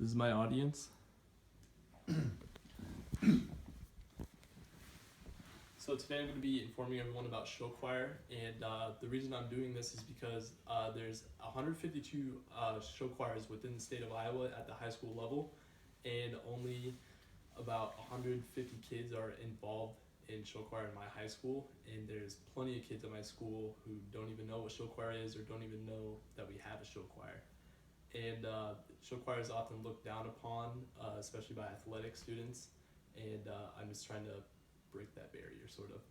This is my audience. So today I'm going to be informing everyone about show choir, and the reason I'm doing this is because there's 152 show choirs within the state of Iowa at the high school level, and only about 150 kids are involved in show choir in my high school, and there's plenty of kids at my school who don't even know what show choir is or don't even know that we have a show choir. And show choir is often looked down upon, especially by athletic students, and I'm just trying to break that barrier, sort of.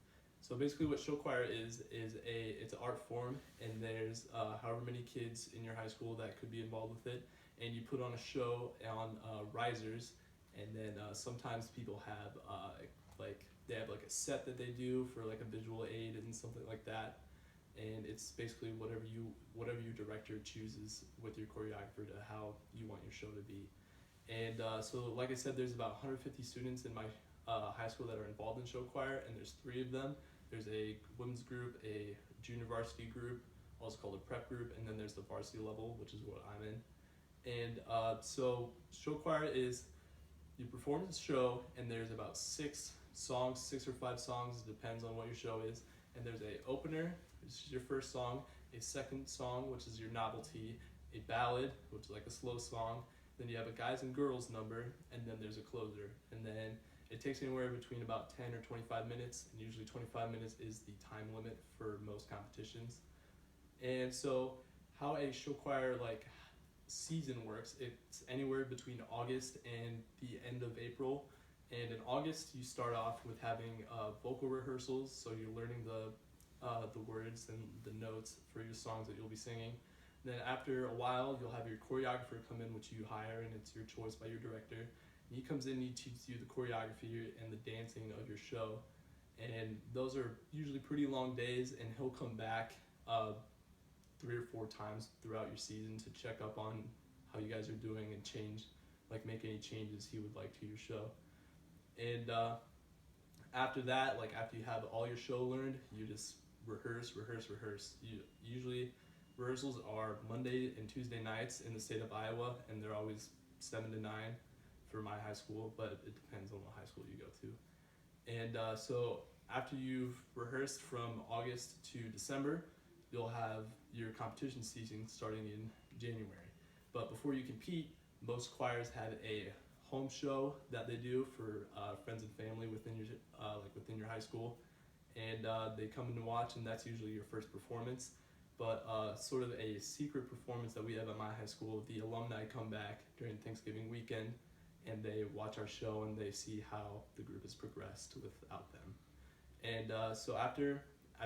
So basically what show choir is it's an art form, and there's however many kids in your high school that could be involved with it, and you put on a show on risers, and then sometimes people have they have like a set that they do for like a visual aid and something like that, and it's basically whatever your director chooses with your choreographer to how you want your show to be. And so like I said, there's about 150 students in my high school that are involved in show choir, and there's 3 of them. There's a women's group, a junior varsity group, also called a prep group, and then there's the varsity level, which is what I'm in. And so show choir is, you perform the show, and there's about 6 songs, 6 or 5 songs, depends on what your show is. And there's a opener, which is your first song, a second song, which is your novelty, a ballad, which is like a slow song, then you have a guys and girls number, and then there's a closer. And then it takes anywhere between about 10 or 25 minutes, and usually 25 minutes is the time limit for most competitions. And so how a show choir season works, it's anywhere between August and the end of April. And in August, you start off with having vocal rehearsals, so you're learning the words and the notes for your songs that you'll be singing. Then after a while, you'll have your choreographer come in, which you hire, and it's your choice by your director. And he comes in and he teaches you the choreography and the dancing of your show. And those are usually pretty long days, and he'll come back 3 or 4 times throughout your season to check up on how you guys are doing and make any changes he would like to your show. And after that, after you have all your show learned, you just rehearse. Usually rehearsals are Monday and Tuesday nights in the state of Iowa, and they're always 7 to 9 for my high school, but it depends on what high school you go to. And so after you've rehearsed from August to December, you'll have your competition season starting in January. But before you compete, most choirs have a home show that they do for friends and family within your high school, and they come in to watch, and that's usually your first performance. But sort of a secret performance that we have at my high school, the alumni come back during Thanksgiving weekend, and they watch our show and they see how the group has progressed without them. And so after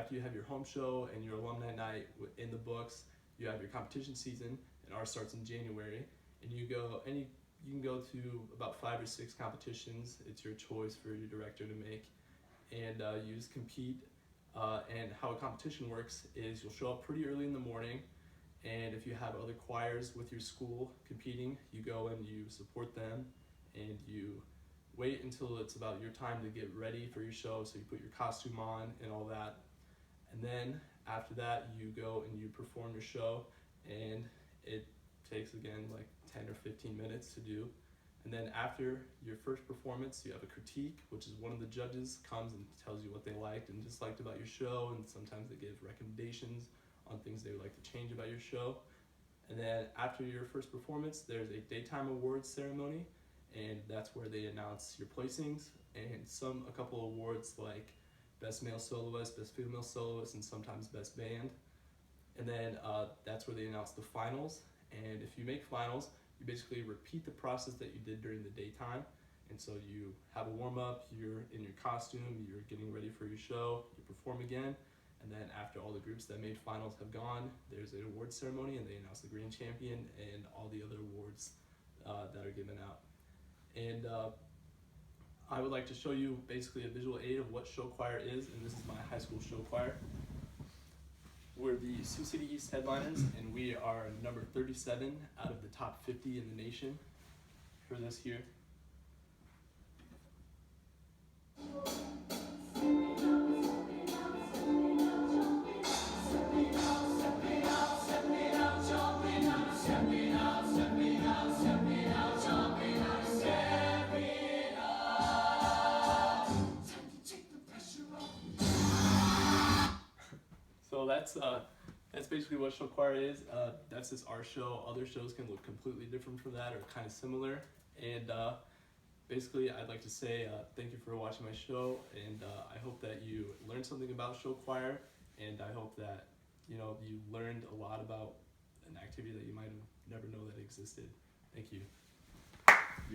you have your home show and your alumni night in the books, you have your competition season, and ours starts in January, and you can go to about 5 or 6 competitions. It's your choice for your director to make, and you just compete. And how a competition works is you'll show up pretty early in the morning, and if you have other choirs with your school competing, you go and you support them, and you wait until it's about your time to get ready for your show, so you put your costume on and all that. And then after that, you go and you perform your show, and it takes again 10 or 15 minutes to do. And then after your first performance, you have a critique, which is one of the judges comes and tells you what they liked and disliked about your show, and sometimes they give recommendations on things they would like to change about your show. And then after your first performance, there's a daytime awards ceremony, and that's where they announce your placings and a couple awards like best male soloist, best female soloist, and sometimes best band. And then that's where they announce the finals. And if you make finals, you basically repeat the process that you did during the daytime. And so you have a warm-up, you're in your costume, you're getting ready for your show, you perform again, and then after all the groups that made finals have gone, there's an award ceremony, and they announce the grand champion and all the other awards that are given out. And I would like to show you basically a visual aid of what show choir is, and this is my high school show choir. We're the Sioux City East headliners, and we are number 37 out of the top 50 in the nation for this year. Step me out, So that's basically what show choir is. That's just our show. Other shows can look completely different from that or kind of similar. And basically, I'd like to say thank you for watching my show, and I hope that you learned something about show choir, and I hope that you learned a lot about an activity that you might have never known that existed. Thank you.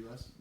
US.